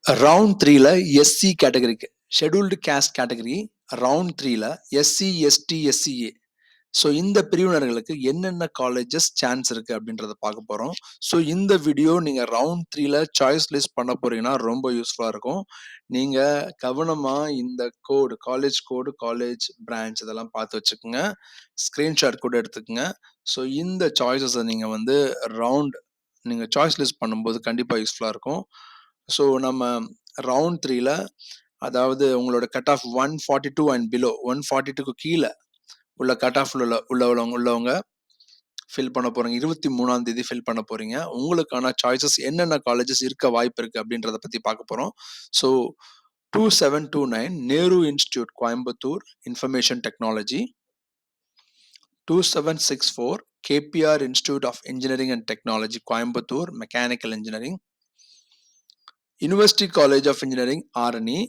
Round 3ல SC கேட்டகரிக்கு scheduled caste category round 3ல எஸ்சி எஸ்டி எஸ்சிஏ ஸோ இந்த பிரிவினர்களுக்கு என்னென்ன காலேஜஸ் சான்ஸ் இருக்கு அப்படின்றத பார்க்க போறோம். ஸோ இந்த வீடியோ நீங்க ரவுண்ட் 3ல சாய்ஸ் லிஸ்ட் பண்ண போறீங்கன்னா ரொம்ப யூஸ்ஃபுல்லா இருக்கும். நீங்க கவனமா இந்த கோடு காலேஜ் பிரான்ச் இதெல்லாம் பார்த்து வச்சுக்கோங்க. ஸ்கிரீன்ஷாட் கூட எடுத்துக்கோங்க. ஸோ இந்த சாய்ஸஸை நீங்க வந்து நீங்க சாய்ஸ் லிஸ்ட் பண்ணும்போது கண்டிப்பா யூஸ்ஃபுல்லா இருக்கும். ஸோ நம்ம ரவுண்ட் 3ல அதாவது உங்களோட கட் ஆஃப் 142 அண்ட் பிலோ 142க்கு கீழே உள்ள கட் ஆஃப் உள்ளவங்க ஃபில் பண்ண போறீங்க. 23ஆம் தேதி ஃபில் பண்ண போறீங்க. உங்களுக்கான சாய்ஸஸ் என்னென்ன காலேஜஸ் இருக்க வாய்ப்பு இருக்கு அப்படின்றத பத்தி பார்க்க போறோம். So 2729 Nehru institute Coimbatore information technology, 2764 KPR institute of engineering and technology Coimbatore mechanical engineering, university college of engineering Arani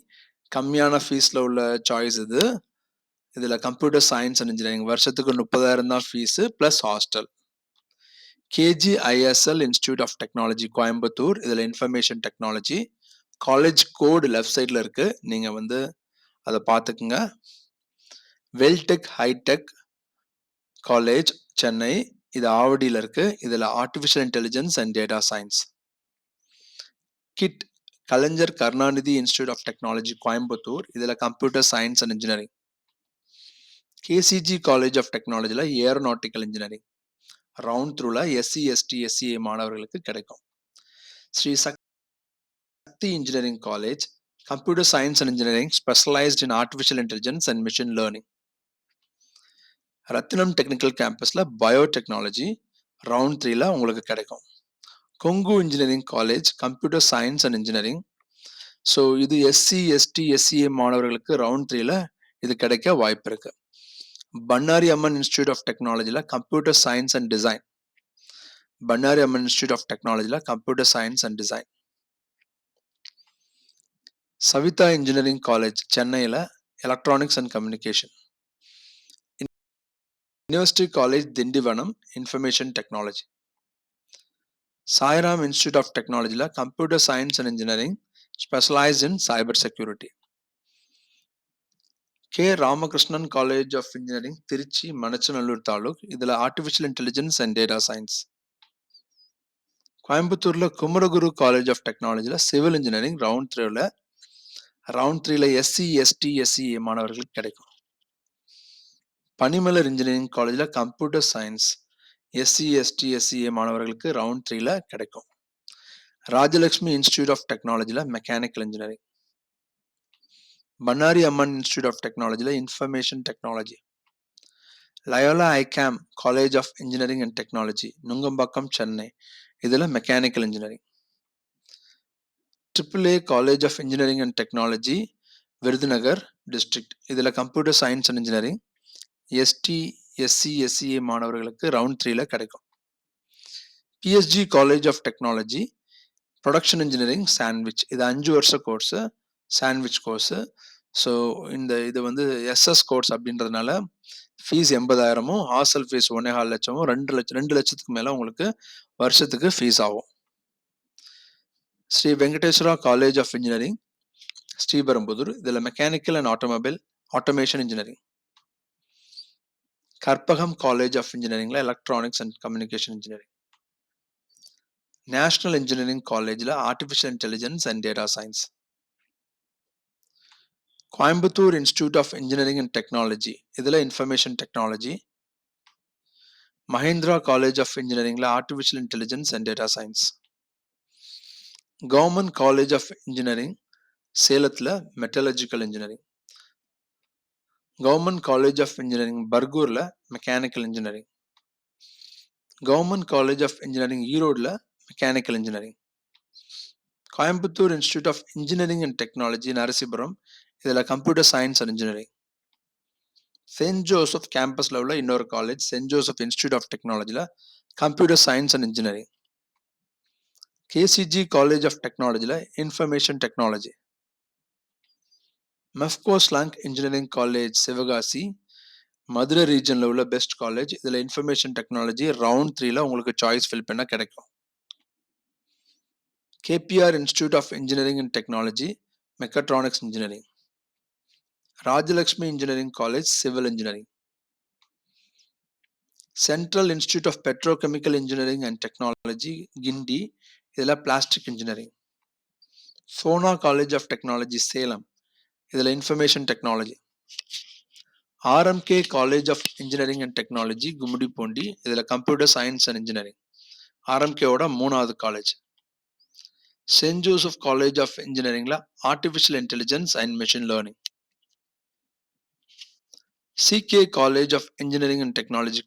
கம்மியான ஃபீஸில் உள்ள சாய்ஸ் இது. இதில் கம்ப்யூட்டர் சயின்ஸ் அண்ட் இன்ஜினியரிங் வருஷத்துக்கு 30,000 தான் fees plus hostel. KGISL institute of technology Coimbatore, இதில் information technology. College code left சைடில் இருக்கு, நீங்கள் வந்து அதை பார்த்துக்குங்க. வெல்டெக் ஹைடெக் காலேஜ் சென்னை, இது ஆவடியில் இருக்கு, இதில் artificial intelligence and data science. KIT Kalaignar Karunanidhi institute of technology Coimbatore, இதில் computer science and engineering. KCG college of டெக்னாலஜியில் ஏரோநாட்டிக்கல் இன்ஜினியரிங். ரவுண்ட் த்ரூல எஸ்சி எஸ்டி எஸ்சிஏ மாணவர்களுக்கு கிடைக்கும். Shri Sakthi engineering college computer science and engineering specialised in artificial intelligence and machine learning. Rathinam technical கேம்பஸில் biotechnology round 3ல உங்களுக்கு கிடைக்கும். Kongu engineering college computer science and engineering. So இது SC ST SCA மாணவர்களுக்கு round 3ல இது கிடைக்க வாய்ப்பு இருக்கு. பண்ணாரி அம்மன் இன்ஸ்டிடியூட் ஆஃப் டெக்னாலஜியில் computer science and design, Bannari Amman institute of டெக்னாலஜியில் computer science and design. Saveetha engineering college சென்னையில் electronics and communication. University college Tindivanam information technology. Sairam institute of டெக்னாலஜியில் computer science and engineering specialised in cyber security. K Ramakrishnan college of engineering Trichy Manachanallur taluk, இதில் artificial intelligence and data science. கோயம்புத்தூரில் Kumaraguru college of டெக்னாலஜியில் civil engineering round 3ல SC ST SCA மாணவர்களுக்கு கிடைக்கும். Panimalar engineering காலேஜில் computer science SC ST SCA மாணவர்களுக்கு round 3ல கிடைக்கும். ராஜலட்சுமி இன்ஸ்டிடியூட் ஆஃப் டெக்னாலஜியில் mechanical engineering. Bannari Amman institute of டெக்னாலஜியில் information technology. Loyola ICAM college of engineering and technology Nungambakkam Chennai, இதில் mechanical engineering. AAA college of engineering and technology Virudhunagar district, இதில் computer science and engineering ST SC SCA மாணவர்களுக்கு round 3ல கிடைக்கும். PSG college of technology production engineering sandwich, இது 5 வருஷ course, sandwich course. So இது வந்து SS course அப்படின்றதுனால ஃபீஸ் 80,000, ஹாஸ்டல் ஃபீஸ் 1.25 லட்சமும், 2 லட்சத்துக்கு மேலே உங்களுக்கு வருஷத்துக்கு ஃபீஸ் ஆகும். Shri Venkateswara college of engineering Sriperumbudur, இதில் mechanical and automation engineering. Karpagam college of இன்ஜினியரிங்ல electronics and communication engineering. National engineering காலேஜில் artificial intelligence and data science. Coimbatore institute of engineering and technology, இதில் information technology. Mahindra college of இன்ஜினியரிங்ல artificial intelligence and data science. Government college of engineering சேலத்தில் metallurgical engineering. Government college of engineering பர்கூரில் mechanical engineering. Government college of engineering ஈரோடில் mechanical engineering. Coimbatore institute of engineering and technology Narasipuram, இதில் computer science and engineering. Saint Joseph கேம்பஸில் உள்ள இன்னொரு college saint Joseph institute of டெக்னாலஜியில் computer science and engineering. KCG college of டெக்னாலஜியில் information technology. Mepco Schlenk engineering college Sivakasi, Madurai ரீஜனில் உள்ள best college, இதில் information technology round 3ல உங்களுக்கு சாய்ஸ் ஃபில் பண்ண கிடைக்கும். KPR institute of engineering and technology mechatronics engineering, Rajalakshmi engineering college civil engineering, central institute of petrochemical engineering and technology Guindy, இதில் plastic engineering, Sona college of technology Salem, இதில் information technology, RMK college of engineering and technology Gummidipoondi, இதில் computer science and engineering, ஆர்எம்கேவோட 3வது college. Saint Joseph college of இன்ஜினியரிங்ல artificial intelligence and machine learning, CK college of engineering and technology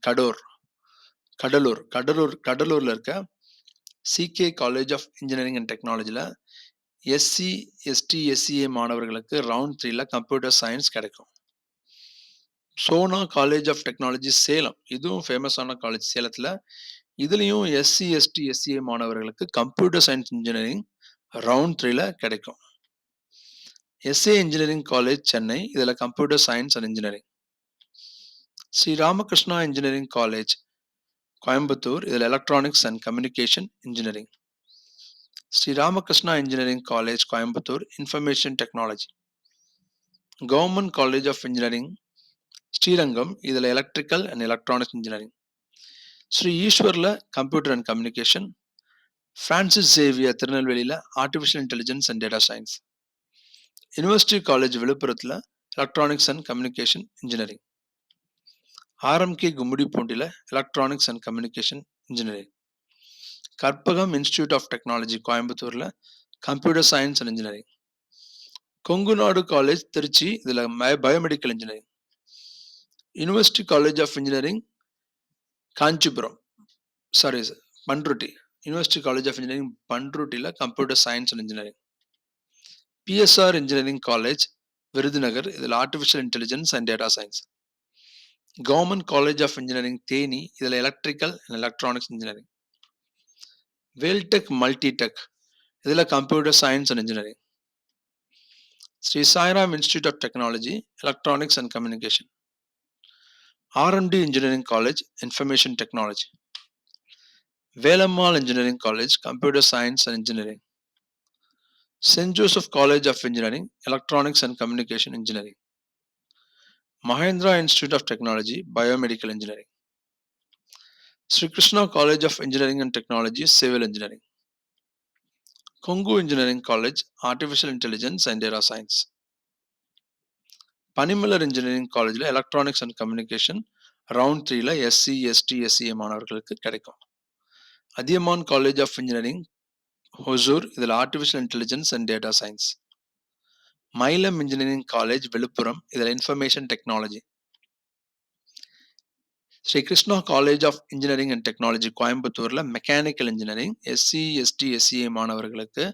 கடலூர்ல இருக்க CK college of engineering and டெக்னாலஜியில் SC ST SCA மாணவர்களுக்கு round 3ல computer science கிடைக்கும். Sona college of technology Salem, இதுவும் ஃபேமஸான காலேஜ் சேலத்தில், இதுலேயும் எஸ்சி எஸ்டி எஸ்சிஏ மாணவர்களுக்கு கம்ப்யூட்டர் சயின்ஸ் இன்ஜினியரிங் ரவுண்ட் 3ல கிடைக்கும். எஸ்ஏ இன்ஜினியரிங் காலேஜ் சென்னை, இதில் computer science and engineering. Shri Ramakrishna engineering college Coimbatore, இதில் electronics and communication engineering. Shri Ramakrishna engineering college Coimbatore information technology. Government college of engineering Srirangam, இதில் electrical and electronics engineering. Shri ஈஸ்வரில் computer and communication. Francis Xavier திருநெல்வேலியில் artificial intelligence and data science. University college விழுப்புரத்தில் electronics and communication engineering. RMK கும்மிடிப்பூண்டியில் electronics and communication engineering. Karpagam institute of technology கோயம்புத்தூரில் computer science and engineering. Kongu Nadu college Trichy, இதில் biomedical engineering. University college of engineering Kanchipuram, Panruti, university college of engineering பண்ருட்டியில் computer science and engineering. PSR engineering college Virudhunagar, இதில் artificial intelligence and data science. Government college of engineering Theni, இதில் electrical and electronics engineering. Veltech multitech, இதில் computer science and engineering. Shri Sairam institute of technology electronics and communication. RMD engineering college information technology. Velammal engineering college computer science and engineering. Saint Joseph college of engineering electronics and communication engineering. Mahendra institute of technology biomedical engineering. Shri Krishna college of engineering and technology civil engineering. Kongu engineering college artificial intelligence and data science. Panimalar engineering காலேஜில் electronics and communication round 3ல SC ST SCA மாணவர்களுக்கு கிடைக்கும். Adhiyamaan college of engineering Hosur, இதில் artificial intelligence and data science. Mailam engineering college Villupuram, இதில் information technology. Shri Krishna college of engineering and technology கோயம்புத்தூரில் mechanical engineering SC ST SCA மாணவர்களுக்கு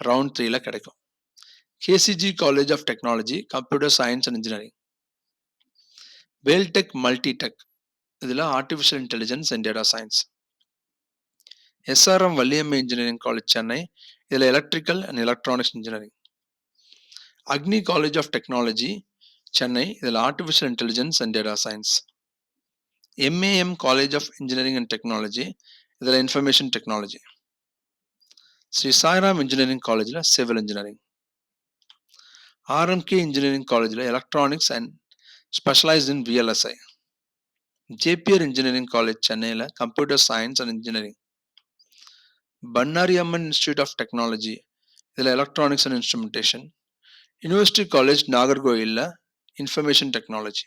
round 3ல கிடைக்கும். KCG college of technology computer science and engineering. Veltech multitech, இதில் artificial intelligence and data science. SRM Valliammai engineering college Chennai, இதில் electrical and electronics engineering. Agni college of technology Chennai, இதில் artificial intelligence and data science. MAM college of engineering and technology, இதில் information technology. Shri Sairam engineering காலேஜில் civil engineering. RMK engineering காலேஜில் electronics and specialised in VLSI. JPR engineering college சென்னையில் computer science and engineering. Bannari Amman institute of technology, இதில் electronics and instrumentation. University college நாகர்கோயிலில் information technology.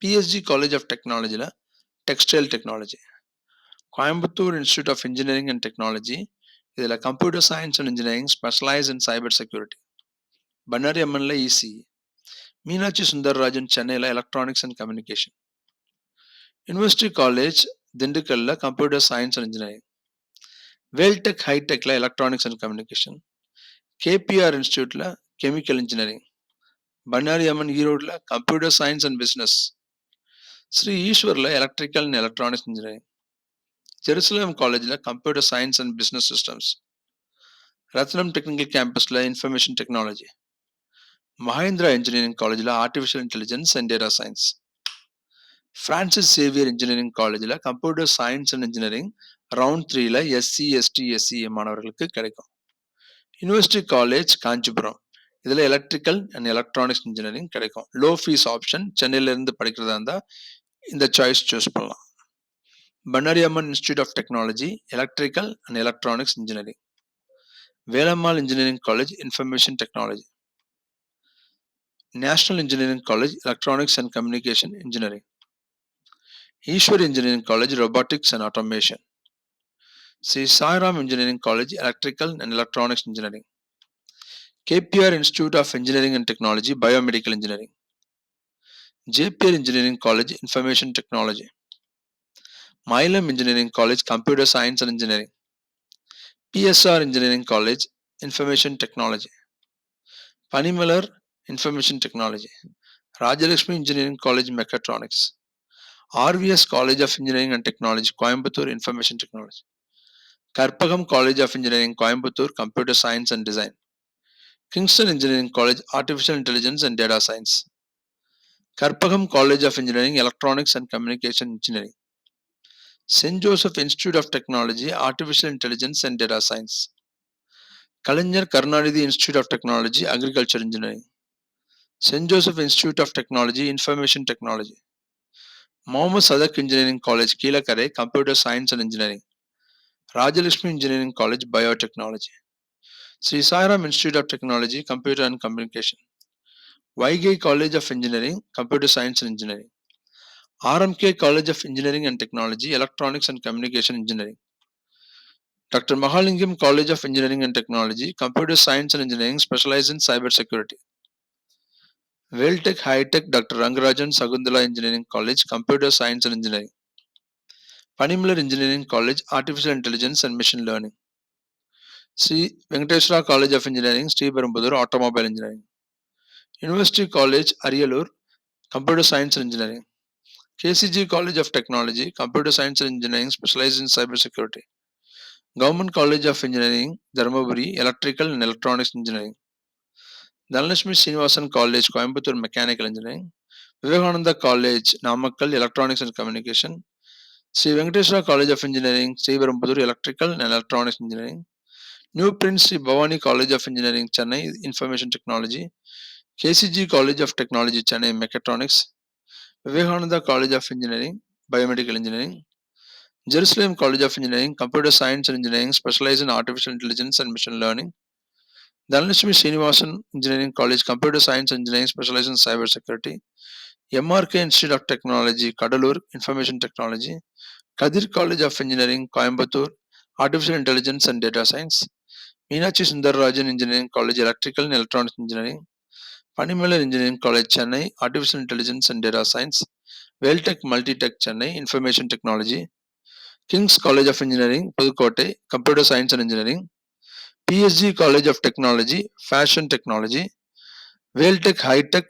PSG college of டெக்னாலஜியில் textile technology. Coimbatore institute of engineering and technology, இதில் computer science and engineering specialise in cyber security. Bannari அம்மனில் EC. Meenakshi Sundararajan சென்னையில் electronics and communication. University college திண்டுக்கல்லில் computer science and engineering. Veltech ஹைடெக்கில் electronics and communication. KPR இன்ஸ்டியூட்டில் chemical engineering. Bannari Amman ஈரோடில் computer science and business. Sri ஈஸ்வரில் electrical and electronics engineering. Jerusalem காலேஜில் computer science and business systems. Rathinam technical கேம்பஸில் information technology. Mahendra engineering காலேஜில் artificial intelligence and data science. Francis Xavier engineering காலேஜில் computer science and engineering round 3ல SC ST SCA மாணவர்களுக்கு கிடைக்கும். University college Kanchipuram, இதில் electrical and electronics engineering கிடைக்கும். Low fee option, சென்னையிலேருந்து படிக்கிறதா இருந்தால் இந்த சாய்ஸ் சூஸ் பண்ணலாம். Bannari Amman institute of technology, electrical and electronics engineering. Velammal engineering college, information technology. National engineering college, electronics and communication engineering. Eswar engineering college, robotics and automation. Sri Sai Ram Engineering College, electrical and electronics engineering. KPR Institute of Engineering and Technology, biomedical engineering. JPR Engineering College, information technology. Milam Engineering College, computer science and engineering. PSR Engineering College, information technology. Panimalar, information technology. Rajalakshmi Engineering College, mechatronics. RVS College of Engineering and Technology, Coimbatore, information technology. Karpagam College of Engineering, Coimbatore, computer science and design. Kingston Engineering College, artificial intelligence and data science. Karpagam College of Engineering, electronics and communication engineering. St. Joseph Institute of Technology, artificial intelligence and data science. Kalaignar Karunanidhi Institute of Technology, agriculture engineering. St. Joseph Institute of Technology, information technology. Mohammed Sadak Engineering College, Keelakare, computer science and engineering. Rajalakshmi Engineering College, biotechnology. Sri Sai Ram Institute of Technology, computer and communication. Vaigai College of Engineering, computer science and engineering. RMK College of Engineering and Technology, electronics and communication engineering. Dr. Mahalingam College of Engineering and Technology, computer science and engineering, specialized in cyber security. Veltech High Tech Dr. Rangarajan Sagundala Engineering College, computer science and engineering. Panimalar Engineering College, artificial intelligence and machine learning. Sri Venkateswara College of Engineering, Sriperumbudur, automobile engineering. University College, Ariyalur, computer science and engineering. KCG College of Technology, computer science and engineering, specialized in cyber security. Government College of Engineering, Dharmaburi, electrical and electronics engineering. Dhanalakshmi Srinivasan College, Coimbatore, mechanical engineering. Vivekananda College, Namakkal, electronics and communication. Sri Venkateswara College of Engineering, Sriperumbudur, electrical and electronics engineering. New Prince Sri Bhavani College of Engineering, Chennai, information technology. KCG College of Technology, Chennai, mechatronics. Vivekananda College of Engineering, biomedical engineering. Jerusalem College of Engineering, computer science and engineering, specialized in artificial intelligence and machine learning. Dhanalakshmi Srinivasan Engineering College, computer science and engineering, specialized in cyber security. MRK Institute of Technology, Kadalur, information technology. Kadir College of Engineering, Coimbatore, artificial intelligence and data science. Meenachi Sundararajan Engineering College, electrical and electronics engineering. Panimalar Engineering College, Chennai, artificial intelligence and data science. Veltech Multitech, Chennai, information technology. King's College of Engineering, Pudukkottai, computer science and engineering. PSG College of Technology, fashion technology. Veltech High Tech,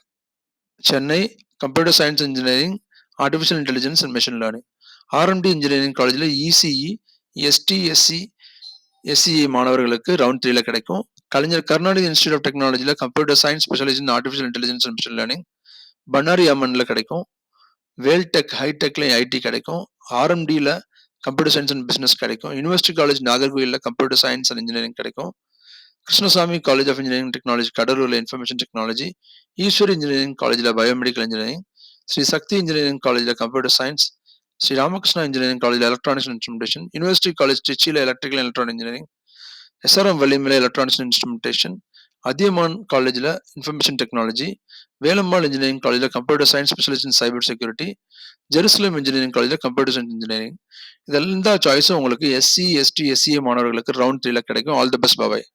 Chennai, computer science engineering, artificial intelligence and machine learning. RMD Engineering College, ECE, ST, SC, SCE மாணவர்களுக்கு round 3ல கிடைக்கும். Kalaignar Karunanidhi institute of டெக்னாலஜியில் computer science, specialise in artificial intelligence and machine learning. Bannari அம்மன்ல கிடைக்கும். வேல்டெக் ஹைடெக்ல IT கிடைக்கும். ஆர்எம்டியில் computer science and business கிடைக்கும். யூனிவர்சிட்டி காலேஜ் நாகர்கோயிலில் கம்ப்யூட்டர் சயின்ஸ் அண்ட் இன்ஜினியரிங் கிடைக்கும். Krishnasamy college of engineering technology, கடலூரில் இன்ஃபர்மேஷன் டெக்னாலஜி. ஈஸ்வர் இன்ஜினியரிங் காலேஜில் biomedical engineering. Sri Sakthi engineering காலேஜில் computer science. Sri Ramakrishna engineering காலேஜில் electronics and instrumentation. University college திருச்சியில் electrical electronic engineering. SRM Vallimalai electronics and instrumentation. Adhiyaman காலேஜில் information technology. Velammal engineering காலேஜில் computer science, specialise in cyber security. Jerusalem engineering காலேஜில் computer science engineering. இதெல்லாம் சாய்ஸும் உங்களுக்கு SC, ST, SCA மாணவர்களுக்கு round 3ல கிடைக்கும். All the best, bye.